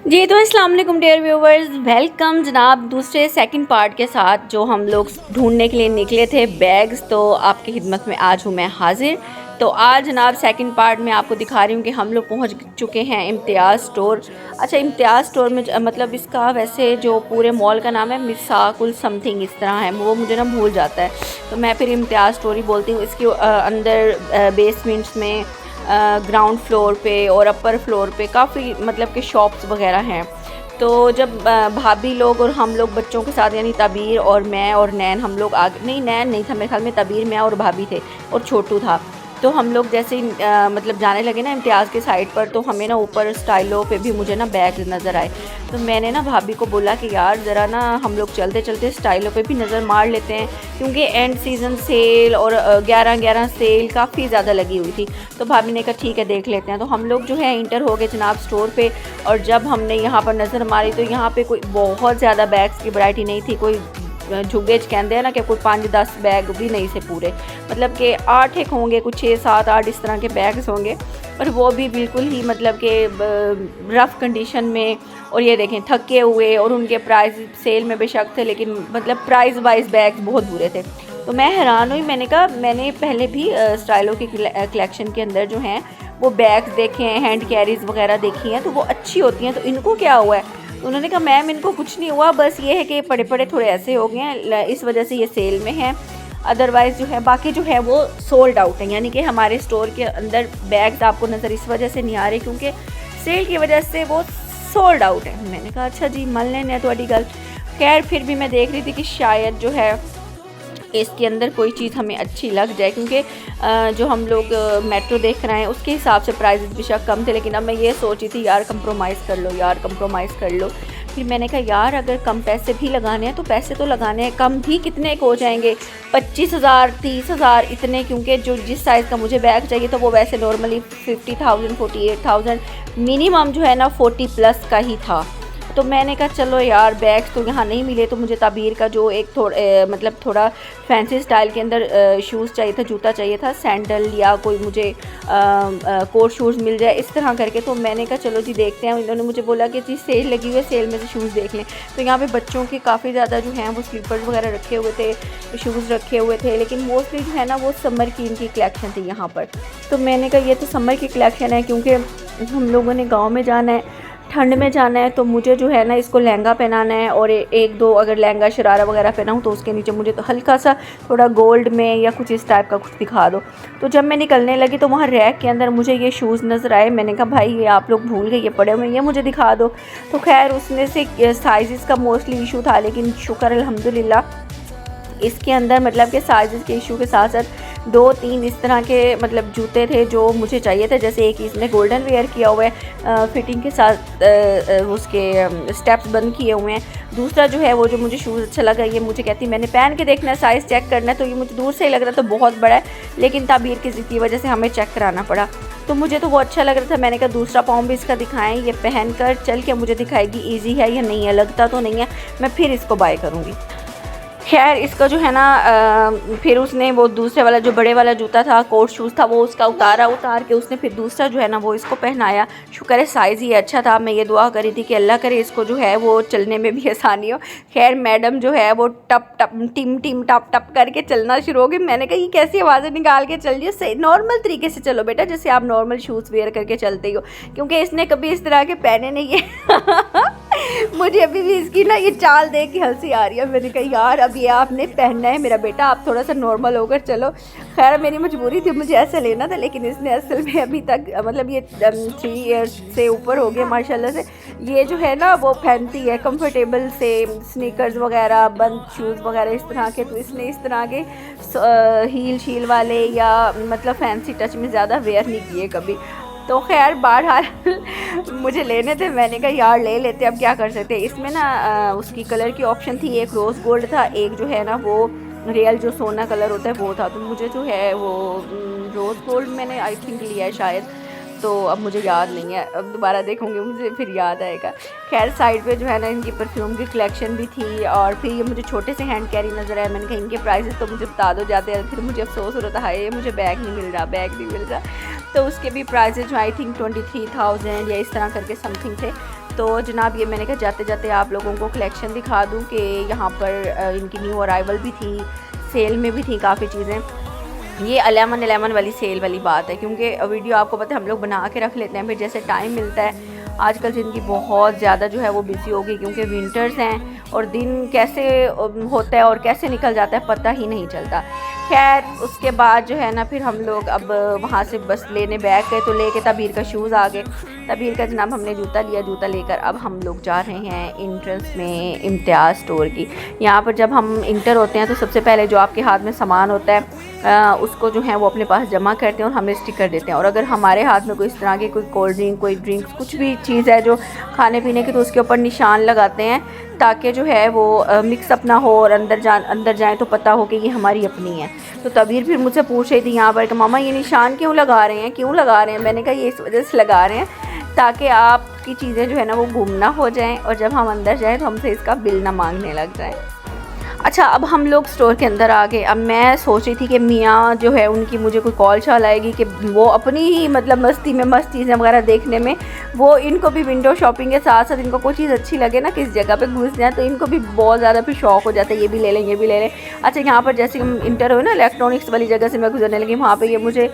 जी तो अस्सलाम वालेकुम डियर व्यूवर्स, वेलकम जनाब दूसरे सेकंड पार्ट के साथ जो हम लोग ढूंढने के लिए निकले थे बैग्स। तो आपकी खिदमत में आज हूँ मैं हाजिर। तो आज जनाब सेकंड पार्ट में आपको दिखा रही हूँ कि हम लोग पहुँच चुके हैं इम्तियाज़ स्टोर। अच्छा, इम्तियाज़ स्टोर में मतलब इसका वैसे जो पूरे मॉल का नाम है मिसाकुल समथिंग इस तरह है, वो मुझे ना भूल जाता है, तो मैं फिर इम्तियाज़ स्टोर ही बोलती हूँ। इसके अंदर बेसमेंट्स में ग्राउंड फ्लोर पे और अपर फ्लोर पे काफ़ी मतलब कि शॉप्स वगैरह हैं। तो जब भाभी लोग और हम लोग बच्चों के साथ यानी तबीर और मैं और नैन हम लोग आगे, नहीं नैन नहीं था मेरे ख्याल में, तबीर मैं और भाभी थे और छोटू था। तो हम लोग जैसे ही मतलब जाने लगे ना इम्तियाज़ के साइड पर, तो हमें ना ऊपर स्टाइलों पे भी मुझे ना बैग नज़र आए। तो मैंने ना भाभी को बोला कि यार ज़रा ना हम लोग चलते चलते स्टाइलों पे भी नज़र मार लेते हैं, क्योंकि एंड सीज़न सेल और 11/11 सेल काफ़ी ज़्यादा लगी हुई थी। तो भाभी ने कहा ठीक है देख लेते हैं। तो हम लोग जो है इंटर हो गए जनाब स्टोर पे, और जब हमने यहाँ पर नज़र मारी तो यहाँ पे कोई बहुत ज़्यादा बैग्स की वैरायटी नहीं थी। कोई झुग्गेज कहते हैं ना कि कोई 5-10 बैग भी नहीं से पूरे, मतलब कि 8 एक होंगे, कुछ 6-7-8 इस तरह के बैग्स होंगे, और वो भी बिल्कुल ही मतलब कि रफ़ कंडीशन में। और ये देखें थके हुए, और उनके प्राइस सेल में बेशक थे लेकिन मतलब प्राइस वाइज बैग्स बहुत बुरे थे। तो मैं हैरान हुई, मैंने कहा मैंने पहले भी स्टाइलों की कलेक्शन के अंदर जो हैं वो बैग्स देखे हैं, हैंड कैरीज वगैरह देखी हैं, तो वो अच्छी होती हैं, तो इनको क्या हुआ है? तो उन्होंने कहा मैम इनको कुछ नहीं हुआ, बस ये है कि पड़े पड़े थोड़े ऐसे हो गए हैं, इस वजह से ये सेल में हैं। अदरवाइज़ जो है बाकी जो है वो सोल्ड आउट है, यानी कि हमारे स्टोर के अंदर बैग्स आपको नज़र इस वजह से नहीं आ रहे क्योंकि सेल की वजह से वो सोल्ड आउट है। मैंने कहा अच्छा जी मान लेने थोड़ी गल। खैर फिर भी मैं देख रही थी कि शायद जो है इसके अंदर कोई चीज़ हमें अच्छी लग जाए, क्योंकि जो हम लोग मेट्रो देख रहे हैं उसके हिसाब से प्राइसेस बेशक कम थे, लेकिन अब मैं ये सोची थी यार कंप्रोमाइज़ कर लो, यार कंप्रोमाइज़ कर लो। फिर मैंने कहा यार अगर कम पैसे भी लगाने हैं तो पैसे तो लगाने हैं, कम भी कितने को हो जाएंगे, 25,000 30,000 इतने, क्योंकि जो जिस साइज़ का मुझे बैग चाहिए तो वो वैसे नॉर्मली 50,000 48,000 मिनिमम जो है ना 40+ का ही था। तो मैंने कहा चलो यार बैग्स तो यहाँ नहीं मिले, तो मुझे तबीर का जो एक मतलब थोड़ा फैंसी स्टाइल के अंदर शूज़ चाहिए था, जूता चाहिए था, सैंडल या कोई मुझे कोट शूज़ मिल जाए इस तरह करके। तो मैंने कहा चलो जी देखते हैं। इन्होंने मुझे बोला कि जी सेल लगी हुई है, सेल में से शूज़ देख लें। तो यहाँ पे बच्चों के काफ़ी ज़्यादा जो हैं वो स्लीपर्स वगैरह रखे हुए थे, शूज़ रखे हुए थे, लेकिन मोस्टली जो है ना वो समर की इनकी कलेक्शन थी यहाँ पर। तो मैंने कहा ये तो समर की कलेक्शन है, क्योंकि हम लोगों ने गाँव में जाना है, ठंड में जाना है, तो मुझे जो है ना इसको लहंगा पहनाना है, और एक दो अगर लहंगा शरारा वगैरह पहनाऊँ तो उसके नीचे मुझे तो हल्का सा थोड़ा गोल्ड में या कुछ इस टाइप का कुछ दिखा दो। तो जब मैं निकलने लगी तो वहाँ रैक के अंदर मुझे ये शूज़ नज़र आए। मैंने कहा भाई ये आप लोग भूल गए, ये पड़े हुए, ये मुझे दिखा दो। तो खैर उसमें से साइज़ का मोस्टली इशू था, लेकिन शुक्र अल्हम्दुलिल्लाह इसके अंदर मतलब कि साइज़ के इशू के साथ साथ 2-3 इस तरह के मतलब जूते थे जो मुझे चाहिए थे। जैसे एक इसमें गोल्डन वेयर किया हुआ है, फिटिंग के साथ उसके स्टेप्स बंद किए हुए हैं। दूसरा जो है वो जो मुझे शूज़ अच्छा लगा, ये मुझे कहती मैंने पहन के देखना है, साइज़ चेक करना है, तो ये मुझे दूर से ही लग रहा था बहुत बड़ा है, लेकिन ताबीर की ज़िद की वजह से हमें चेक कराना पड़ा। तो मुझे तो वो अच्छा लग रहा था। मैंने कहा दूसरा पाँव भी इसका दिखाएं, ये पहन कर चल के मुझे दिखाएगी ईजी है या नहीं है, लगता तो नहीं है, मैं फिर इसको बाय करूँगी। खैर इसका जो है ना फिर उसने वो दूसरे वाला जो बड़े वाला जूता था, कोट शूज़ था, वो उसका उतार के उसने फिर दूसरा जो है ना वो इसको पहनाया। शुक्र है साइज़ ही अच्छा था। मैं ये दुआ करी थी कि अल्लाह करे इसको जो है वो चलने में भी आसानी हो। खैर मैडम जो है वो टप टप टिम टिम टप टप करके चलना शुरू हो गई। मैंने कहा ये कैसी आवाज़ें निकाल के चल रही है, सही नॉर्मल तरीके से चलो बेटा, जैसे आप नॉर्मल शूज़ वेयर करके चलते हो, क्योंकि इसने कभी इस तरह के पहने नहीं है। मुझे अभी भी इसकी ना ये चाल देख के हंसी आ रही है। मैंने कहा यार अब ये आपने पहनना है मेरा बेटा, आप थोड़ा सा नॉर्मल होकर चलो। खैर मेरी मजबूरी थी, मुझे ऐसा लेना था, लेकिन इसने असल में अभी तक मतलब ये 3 ईयर्स से ऊपर हो गया माशाल्लाह से, ये जो है ना वो पहनती है कंफर्टेबल से स्नीकर्स वगैरह, बंद शूज़ वगैरह इस तरह के। तो इसने इस तरह के हील शील वाले या मतलब फैंसी टच में ज़्यादा वेयर नहीं किए कभी। तो खैर बहरहाल मुझे लेने थे, मैंने कहा यार ले लेते, अब क्या कर सकते हैं। इसमें ना उसकी कलर की ऑप्शन थी, एक रोज़ गोल्ड था, एक जो है ना वो रियल जो सोना कलर होता है वो था। तो मुझे जो है वो रोज़ गोल्ड मैंने आई थिंक लिया है शायद। तो अब मुझे याद नहीं है, अब दोबारा देखूँगी मुझे फिर याद आएगा। खैर साइड पे जो है ना इनकी परफ्यूम की कलेक्शन भी थी, और फिर ये मुझे छोटे से हैंड कैरी नज़र आया। मैंने कहा इनके प्राइसेस तो मुझे बता दो जाते हैं, फिर मुझे अफसोस हो रहा था हाय मुझे बैग नहीं मिल रहा। तो उसके भी प्राइसेस जो आई थिंक 23,000 या इस तरह करके समथिंग थे। तो जनाब ये मैंने कहा जाते जाते आप लोगों को कलेक्शन दिखा दूँ कि यहाँ पर इनकी न्यू अराइवल भी थी, सेल में भी थी काफ़ी चीज़ें। ये 11 वाली सेल वाली बात है, क्योंकि वीडियो आपको पता है हम लोग बना के रख लेते हैं, फिर जैसे टाइम मिलता है। आजकल ज़िंदगी बहुत ज़्यादा जो है वो बिज़ी होगी, क्योंकि विंटर्स हैं और दिन कैसे होता है और कैसे निकल जाता है पता ही नहीं चलता। खैर उसके बाद जो है ना फिर हम लोग अब वहाँ से बस लेने बैग गए, तो लेके तबीर का शूज़ आ गए। तबीर का जनाब हमने जूता लिया, जूता लेकर अब हम लोग जा रहे हैं इंट्रेंस में इम्तियाज़ स्टोर की। यहाँ पर जब हम इंटर होते हैं तो सबसे पहले जो आपके हाथ में सामान होता है उसको जो है वो अपने पास जमा करते हैं और हमें स्टिकर देते हैं। और अगर हमारे हाथ में कोई इस तरह की कोई कोल्ड ड्रिंक, कोई ड्रिंक्स, कुछ भी चीज़ है जो खाने पीने की, तो उसके ऊपर निशान लगाते हैं ताकि जो है वो मिक्सअप ना हो और अंदर जाए तो पता हो कि ये हमारी अपनी है। तो तबीर फिर मुझसे पूछ रही थी यहाँ पर कि मामा ये निशान क्यों लगा रहे हैं। मैंने कहा ये इस वजह से लगा रहे हैं ताकि आपकी चीज़ें जो है ना वो गुम ना हो जाएं और जब हम अंदर जाएं तो हमसे इसका बिल ना मांगने लग जाएं। अच्छा अब हम लोग स्टोर के अंदर आ गए। अब मैं सोच रही थी कि मियाँ जो है उनकी मुझे कोई कॉल शाल आएगी कि वो अपनी ही मतलब मस्ती में मस्त चीज़ें वगैरह देखने में, वो इनको भी विंडो शॉपिंग के साथ साथ इनको कोई चीज़ अच्छी लगे ना, किस जगह पे घुस जाए तो इनको भी बहुत ज़्यादा फिर शौक हो जाता है ये भी ले लें। अच्छा यहाँ पर जैसे हम इंटर हुए ना इलेक्ट्रॉनिक्स वाली जगह से मैं गुजरने लगी, वहाँ पर ये मुझे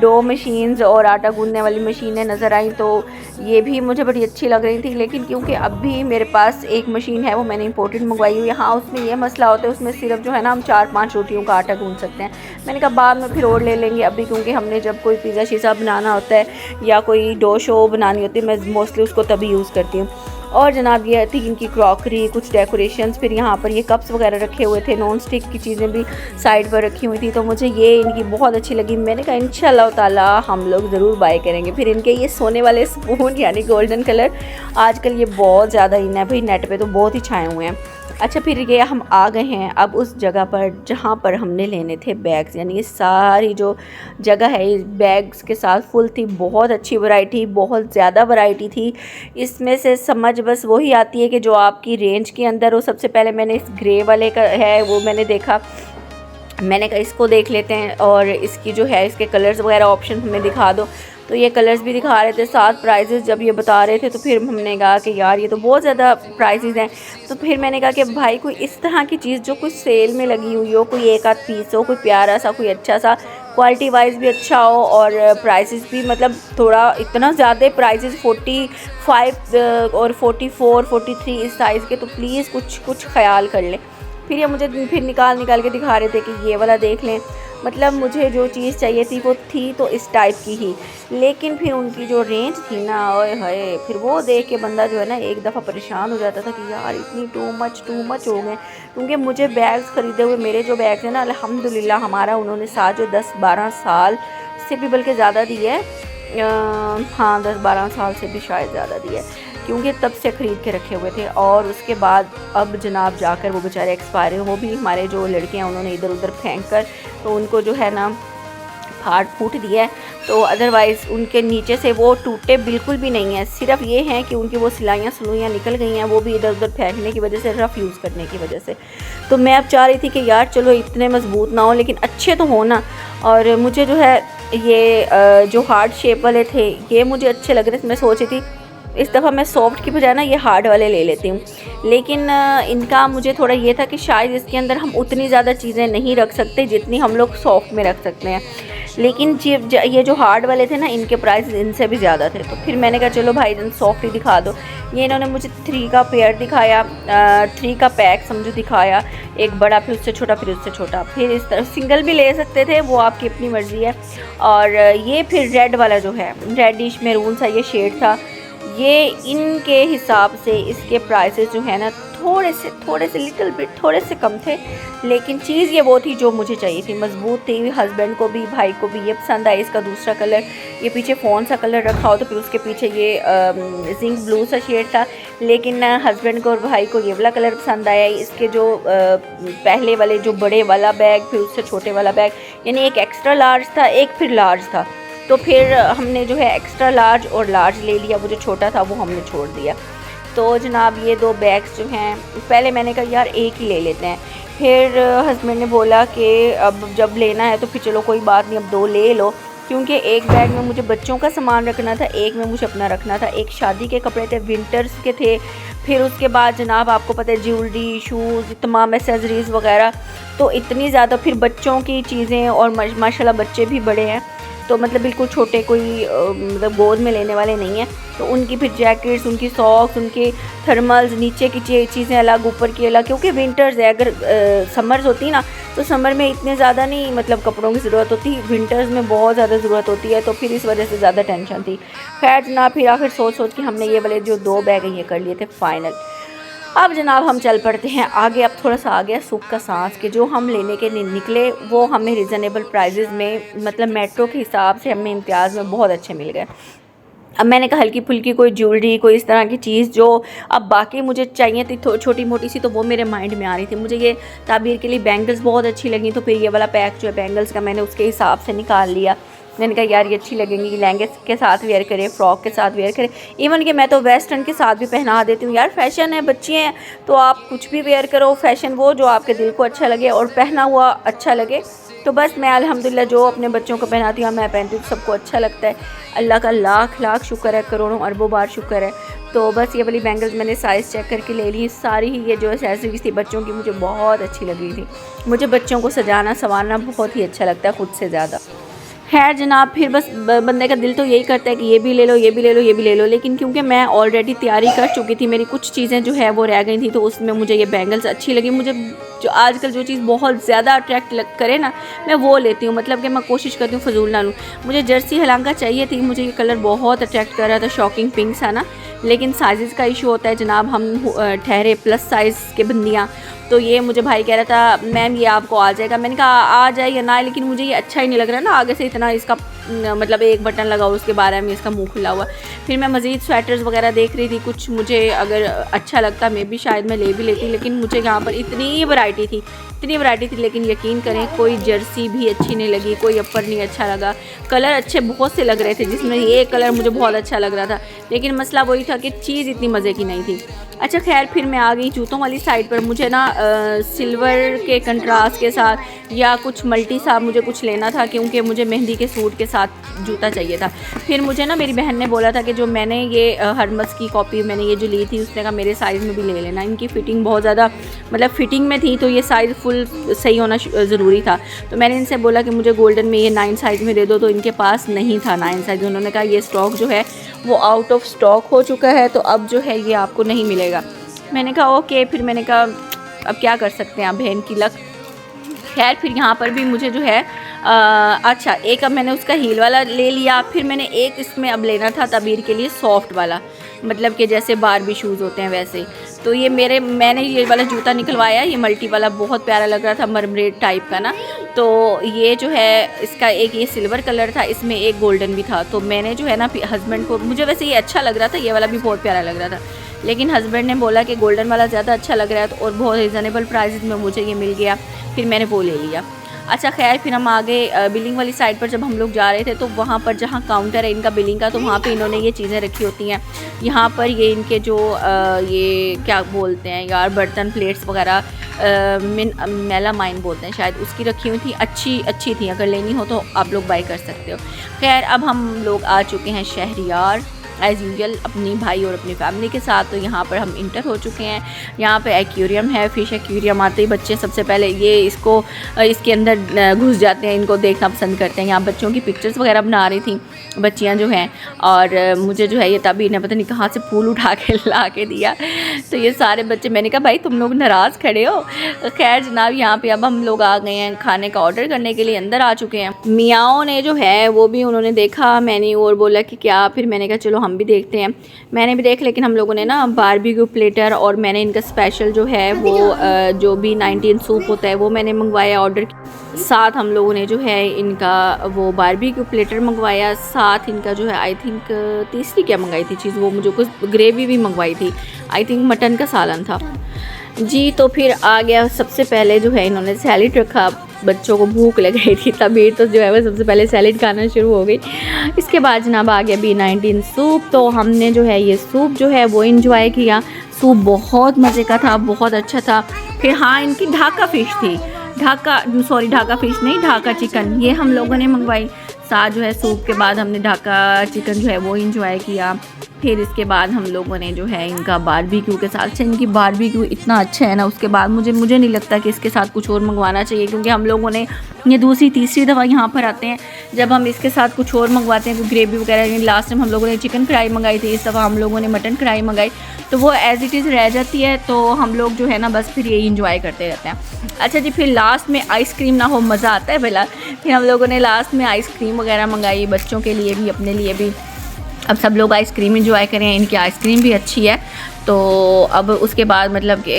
डो मशीन्स और आटा गूंदने वाली मशीनें नज़र आई, तो ये भी मुझे बड़ी अच्छी लग रही थी। लेकिन क्योंकि अब भी मेरे पास एक मशीन है वो मैंने इंपोर्टेड मंगवाई हुई है, हाँ उसमें ये मसला होता है उसमें सिर्फ जो है ना हम 4-5 रोटियों का आटा गूंद सकते हैं। मैंने कहा बाद में फिर और ले लेंगे, अभी क्योंकि हमने जब कोई पिज़्ज़ा शीज़ा बनाना होता है या कोई डो शो बनानी होती है मैं मोस्टली उसको तभी यूज़ करती हूँ। और जनाब ये थी इनकी क्रॉकरी, कुछ डेकोरेशंस, फिर यहाँ पर ये कप्स वगैरह रखे हुए थे, नॉन स्टिक की चीज़ें भी साइड पर रखी हुई थी, तो मुझे ये इनकी बहुत अच्छी लगी। मैंने कहा इंशाल्लाह ताला हम लोग ज़रूर बाय करेंगे। फिर इनके ये सोने वाले स्पून यानी गोल्डन कलर, आजकल ये बहुत ज़्यादा इन है भाई, नेट पे तो बहुत ही छाए हुए हैं। अच्छा फिर ये हम आ गए हैं अब उस जगह पर जहाँ पर हमने लेने थे बैग्स, यानी ये सारी जो जगह है इस बैग्स के साथ फुल थी, बहुत अच्छी वैरायटी, बहुत ज़्यादा वैरायटी थी। इसमें से समझ बस वही आती है कि जो आपकी रेंज के अंदर हो। सबसे पहले मैंने इस ग्रे वाले का है वो मैंने देखा, मैंने कहा इसको देख लेते हैं और इसकी जो है इसके कलर्स वगैरह ऑप्शन हमें दिखा दो, तो ये कलर्स भी दिखा रहे थे, साथ प्राइजेस जब ये बता रहे थे तो फिर हमने कहा कि यार ये तो बहुत ज़्यादा प्राइजेस हैं। तो फिर मैंने कहा कि भाई कोई इस तरह की चीज़ जो कुछ सेल में लगी हुई हो, कोई एक आध पीस हो, कोई प्यारा सा, कोई अच्छा सा, क्वालिटी वाइज भी अच्छा हो और प्राइसेस भी मतलब थोड़ा इतना ज़्यादा प्राइसेस 45 और 44 43 इस साइज़ के, तो प्लीज़ कुछ ख्याल कर लें। फिर ये मुझे फिर निकाल के दिखा रहे थे कि ये वाला देख लें। मतलब मुझे जो चीज़ चाहिए थी वो थी तो इस टाइप की ही, लेकिन फिर उनकी जो रेंज थी ना ओए हाय, फिर वो देख के बंदा जो है ना एक दफ़ा परेशान हो जाता था कि यार इतनी टू मच हो गए। क्योंकि मुझे बैग्स ख़रीदे हुए, मेरे जो बैग्स हैं ना अल्हम्दुलिल्लाह हमारा उन्होंने साथ जो 10-12 साल से भी बल्कि ज़्यादा दिया है, हाँ 10-12 साल से भी शायद ज़्यादा दिया है, क्योंकि तब से ख़रीद के रखे हुए थे। और उसके बाद अब जनाब जाकर वो बेचारे एक्सपायर, वो भी हमारे जो लड़के हैं उन्होंने इधर उधर फेंक कर तो उनको जो है ना फाड़ फूट दिया है। तो अदरवाइज़ उनके नीचे से वो टूटे बिल्कुल भी नहीं है, सिर्फ ये हैं कि उनकी वो सिलाइयाँ निकल गई हैं, वो भी इधर उधर फेंकने की वजह से, रफ़ यूज़ करने की वजह से। तो मैं अब चाह रही थी कि यार चलो इतने मजबूत ना हो लेकिन अच्छे तो हो ना। और मुझे जो है ये जो हार्ड शेप वाले थे ये मुझे अच्छे लग रहे थे। मैं सोच रही थी इस दफ़ा मैं सॉफ्ट की बजाय ना ये हार्ड वाले ले लेती हूँ, लेकिन इनका मुझे थोड़ा ये था कि शायद इसके अंदर हम उतनी ज़्यादा चीज़ें नहीं रख सकते जितनी हम लोग सॉफ्ट में रख सकते हैं। लेकिन ये जो हार्ड वाले थे ना इनके प्राइस इनसे भी ज़्यादा थे, तो फिर मैंने कहा चलो भाईजान सॉफ्ट ही दिखा दो। ये इन्होंने मुझे 3 का पेयर दिखाया, 3 का पैक समझो दिखाया, एक बड़ा फिर उससे छोटा फिर उससे छोटा, फिर इस तरह सिंगल भी ले सकते थे, वो आपकी अपनी मर्ज़ी है। और ये फिर रेड वाला जो है रेडिश मैरून सा ये शेड था, ये इनके हिसाब से इसके प्राइसेस जो है ना थोड़े से लिटिल बिट थोड़े से कम थे, लेकिन चीज़ ये वो थी जो मुझे चाहिए थी, मजबूत थी। हस्बैंड को भी भाई को भी ये पसंद आया। इसका दूसरा कलर ये पीछे फ़ोन सा कलर रखा हो तो फिर उसके पीछे ये जिंक ब्लू सा शेड था, लेकिन हस्बैंड को और भाई को ये वाला कलर पसंद आया। इसके जो पहले वाले जो बड़े वाला बैग फिर उससे छोटे वाला बैग, यानी एक एक्स्ट्रा लार्ज था एक फिर लार्ज था, तो फिर हमने जो है एक्स्ट्रा लार्ज और लार्ज ले लिया, वो जो छोटा था वो हमने छोड़ दिया। तो जनाब ये 2 बैग्स जो हैं, पहले मैंने कहा यार एक ही ले लेते हैं, फिर हस्बैंड ने बोला कि अब जब लेना है तो फिर चलो कोई बात नहीं, अब 2 ले लो, क्योंकि एक बैग में मुझे बच्चों का सामान रखना था, एक में मुझे अपना रखना था। एक शादी के कपड़े थे, विंटर्स के थे, फिर उसके बाद जनाब आपको पता है ज्वेलरी, शूज़, तमाम एक्सेसरीज़ वगैरह, तो इतनी ज़्यादा, फिर बच्चों की चीज़ें, और माशाल्लाह बच्चे भी बड़े हैं, तो मतलब बिल्कुल छोटे, कोई मतलब गोद में लेने वाले नहीं हैं, तो उनकी फिर जैकेट्स, उनकी सॉक्स, उनके थर्मल्स, नीचे की चीज़ें अलग, ऊपर की अलग, क्योंकि विंटर्स है। अगर समर्स होती ना तो समर में इतने ज़्यादा नहीं मतलब कपड़ों की ज़रूरत होती, विंटर्स में बहुत ज़्यादा ज़रूरत होती है, तो फिर इस वजह से ज़्यादा टेंशन थी। खैर जनाब फिर आखिर सोच के हमने ये वाले जो 2 बैग हैं ये कर लिए थे फ़ाइनल। अब जनाब हम चल पड़ते हैं आगे। अब थोड़ा सा आ गया सुख का सांस के जो हम लेने के निकले वो हमें रिजनेबल प्राइजेज़ में, मतलब मेट्रो के हिसाब से हमें इम्तियाज़ में बहुत अच्छे मिल गए। अब मैंने कहा हल्की फुल्की कोई ज्वेलरी, कोई इस तरह की चीज़ जो अब बाकी मुझे चाहिए थी छोटी मोटी सी, तो वो मेरे माइंड में आ रही थी। मुझे ये ताबीर के लिए बैंगल्स बहुत अच्छी लगी, तो फिर ये वाला पैक जो है बैंगल्स का मैंने उसके हिसाब से निकाल लिया। मैंने कहा यार ये अच्छी लगेंगी, लहंगे के साथ वेयर करें, फ्रॉक के साथ वेयर करें, इवन कि मैं तो वेस्टर्न के साथ भी पहना देती हूँ। यार फैशन है, बच्चे हैं तो आप कुछ भी वेयर करो, फैशन वो जो आपके दिल को अच्छा लगे और पहना हुआ अच्छा लगे। तो बस मैं अल्हम्दुलिल्लाह जो अपने बच्चों को पहनाती हूँ, मैं पहनती हूँ, सबको अच्छा लगता है। अल्लाह का लाख लाख शुक्र है, करोड़ों अरबों बार शुक्र है। तो बस ये वाली बैंगल्स मैंने साइज़ चेक करके ले ली। सारी ही ये जो एक्सेसरीज थी बच्चों की मुझे बहुत अच्छी लग रही थी। मुझे बच्चों को सजाना संवारना बहुत ही अच्छा लगता है, ख़ुद से ज़्यादा। खैर जनाब फिर बस बंदे का दिल तो यही करता है कि ये भी ले लो, ये भी ले लो, ये भी ले लो, लेकिन क्योंकि मैं ऑलरेडी तैयारी कर चुकी थी, मेरी कुछ चीज़ें जो है वो रह गई थी, तो उसमें मुझे ये बैंगल्स अच्छी लगी। मुझे जो आजकल जो चीज़ बहुत ज़्यादा अट्रैक्ट करे ना, मैं वो लेती हूँ, मतलब कि मैं कोशिश करती हूँ फजूल ना लूँ। मुझे जर्सी हलांका चाहिए थी, मुझे ये कलर बहुत अट्रैक्ट कर रहा था, शॉकिंग पिंक सा ना, लेकिन साइज़ का इशू होता है जनाब, हम ठहरे प्लस साइज़ के बंदियाँ, तो ये मुझे भाई कह रहा था मैम ये आपको आ जाएगा। मैंने कहा आ जाए या ना, लेकिन मुझे ये अच्छा ही नहीं लग रहा ना, आगे से इतना इसका मतलब एक बटन लगा हुआ, उसके बारे में इसका मुंह खुला हुआ। फिर मैं मज़ीद स्वेटर्स वगैरह देख रही थी, कुछ मुझे अगर अच्छा लगता मैं भी शायद मैं ले भी लेती, लेकिन मुझे यहाँ पर इतनी वैरायटी थी, लेकिन यकीन करें कोई जर्सी भी अच्छी नहीं लगी, कोई अपर नहीं अच्छा लगा। कलर अच्छे बहुत से लग रहे थे, जिसमें ये कलर मुझे बहुत अच्छा लग रहा था, लेकिन मसला वही था कि चीज़ इतनी मज़े की नहीं थी। अच्छा खैर फिर मैं आ गई जूतों वाली साइड पर। मुझे ना सिल्वर के कंट्रास्ट के साथ या कुछ मल्टी सा मुझे कुछ लेना था, क्योंकि मुझे मेहंदी के सूट के साथ जूता चाहिए था। फिर मुझे ना मेरी बहन ने बोला था कि जो मैंने ये हरमस की कॉपी मैंने ये जो ली थी, उसने कहा मेरे साइज़ में भी ले लेना, इनकी फ़िटिंग बहुत ज़्यादा मतलब फ़िटिंग में थी, तो ये साइज़ फुल सही होना ज़रूरी था। तो मैंने इनसे बोला कि मुझे गोल्डन में ये 9 साइज़ में दे दो, तो इनके पास नहीं था 9 साइज़। उन्होंने कहा ये स्टॉक जो है वो आउट ऑफ स्टॉक हो चुका है, तो अब जो है ये आपको नहीं मिलेगा। मैंने कहा ओके। फिर मैंने कहा अब क्या कर सकते हैं, आप बहन की लक। खैर फिर यहाँ पर भी मुझे जो है अच्छा एक अब मैंने उसका हील वाला ले लिया। फिर मैंने एक इसमें अब लेना था ताबीर के लिए सॉफ्ट वाला, मतलब कि जैसे बारबी शूज़ होते हैं वैसे। तो ये मैंने ये वाला जूता निकलवाया, ये मल्टी वाला बहुत प्यारा लग रहा था, मरमरेड टाइप का ना। तो ये जो है इसका एक ये सिल्वर कलर था, इसमें एक गोल्डन भी था। तो मैंने जो है ना हस्बैंड को, मुझे वैसे ये अच्छा लग रहा था, ये वाला भी बहुत प्यारा लग रहा था, लेकिन हस्बैंड ने बोला कि गोल्डन वाला ज़्यादा अच्छा लग रहा है, तो और बहुत रिजनेबल प्राइस में मुझे ये मिल गया, फिर मैंने वो ले लिया। अच्छा खैर फिर हम आगे बिलिंग वाली साइड पर जब हम लोग जा रहे थे, तो वहाँ पर जहाँ काउंटर है इनका बिलिंग का, तो वहाँ पे इन्होंने ये चीज़ें रखी होती हैं। यहाँ पर ये इनके जो ये क्या बोलते हैं यार, बर्तन प्लेट्स वगैरह मेलामाइन बोलते हैं शायद, उसकी रखी हुई थी, अच्छी थी। अगर लेनी हो तो आप लोग बाई कर सकते हो। खैर अब हम लोग आ चुके हैं शहरियार एज़ यूजुअल अपनी भाई और अपनी फैमिली के साथ। तो यहाँ पर हम इंटर हो चुके हैं। यहाँ पे एक्वेरियम है, फ़िश एक्वेरियम। आते ही बच्चे सबसे पहले ये इसके अंदर घुस जाते हैं, इनको देखना पसंद करते हैं। यहाँ बच्चों की पिक्चर्स वगैरह बना रही थी बच्चियाँ जो हैं, और मुझे जो है ये तभी ने पता नहीं कहाँ से फूल उठा के ला के दिया। तो ये सारे बच्चे, मैंने कहा भाई तुम लोग नाराज़ खड़े हो। खैर जनाब यहाँ पे अब हम लोग आ गए हैं खाने का ऑर्डर करने के लिए, अंदर आ चुके हैं। मियाओं ने जो है वो भी उन्होंने देखा मैंने और बोला कि क्या, फिर मैंने कहा चलो हम भी देखते हैं। मैंने भी देख, लेकिन हम लोगों ने ना बारबेक्यू प्लेटर और मैंने इनका स्पेशल जो है वो जो भी 19 सूप होता है वो मैंने मंगवाया ऑर्डर। साथ हम लोगों ने जो है इनका वो बारबेक्यू प्लेटर मंगवाया, साथ इनका जो है आई थिंक तीसरी क्या मंगाई थी चीज़, वो मुझे कुछ ग्रेवी भी मंगवाई थी, आई थिंक मटन का सालन था। जी। तो फिर आ गया, सबसे पहले जो है इन्होंने सैलेड रखा, बच्चों को भूख लग रही थी तभी तो जो है वो सबसे पहले सैलेड खाना शुरू हो गई। इसके बाद जनाब आ गया B19 सूप। तो हमने जो है ये सूप जो है वो इंजॉय किया। सूप बहुत मज़े का था, बहुत अच्छा था। फिर हाँ, इनकी ढाका फ़िश थी, ढाका फ़िश नहीं, ढाका चिकन, ये हम लोगों ने मंगवाई। साथ जो है सूप के बाद हमने ढाका चिकन जो है वो इंजॉय किया। फिर इसके बाद हम लोगों ने जो है इनका बारबेक्यू के साथ से, इनकी बारबेक्यू इतना अच्छा है ना, उसके बाद मुझे नहीं लगता कि इसके साथ कुछ और मंगवाना चाहिए, क्योंकि हम लोगों ने ये दूसरी तीसरी दफ़ा यहाँ पर आते हैं जब हम इसके साथ कुछ और मंगवाते हैं, कोई ग्रेवी वगैरह। लास्ट टाइम हम लोगों ने चिकन कढ़ाई मंगाई थी, इस दफ़ा हम लोगों ने मटन कढ़ाई मंगाई, तो वो एज़ इट इज़ रह जाती है, तो हम लोग जो है ना बस फिर यही इंजॉय करते रहते हैं। अच्छा जी, फिर लास्ट में आइसक्रीम ना हो मज़ा आता है भला, फिर हम लोगों ने लास्ट में आइसक्रीम वगैरह मंगाई, बच्चों के लिए भी अपने लिए भी। अब सब लोग आइसक्रीम एंजॉय करें, इनकी आइसक्रीम भी अच्छी है। तो अब उसके बाद मतलब कि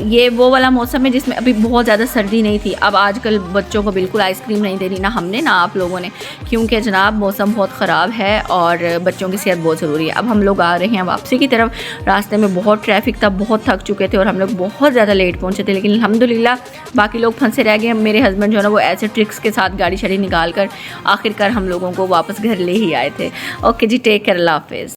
ये वो वाला मौसम है जिसमें अभी बहुत ज़्यादा सर्दी नहीं थी। अब आजकल बच्चों को बिल्कुल आइसक्रीम नहीं देनी, ना हमने ना आप लोगों ने, क्योंकि जनाब मौसम बहुत ख़राब है और बच्चों की सेहत बहुत ज़रूरी है। अब हम लोग आ रहे हैं वापसी की तरफ, रास्ते में बहुत ट्रैफिक था, बहुत थक चुके थे और हम लोग बहुत ज़्यादा लेट पहुँचे थे, लेकिन अल्हम्दुलिल्लाह बाकी लोग फंसे रह गए। मेरे हस्बैंड जो है ना वो ऐसे ट्रिक्स के साथ गाड़ी शाड़ी निकाल कर आखिरकार हम लोगों को वापस घर ले ही आए थे। ओके जी, टेक केयर, अल्लाह हाफ़िज़।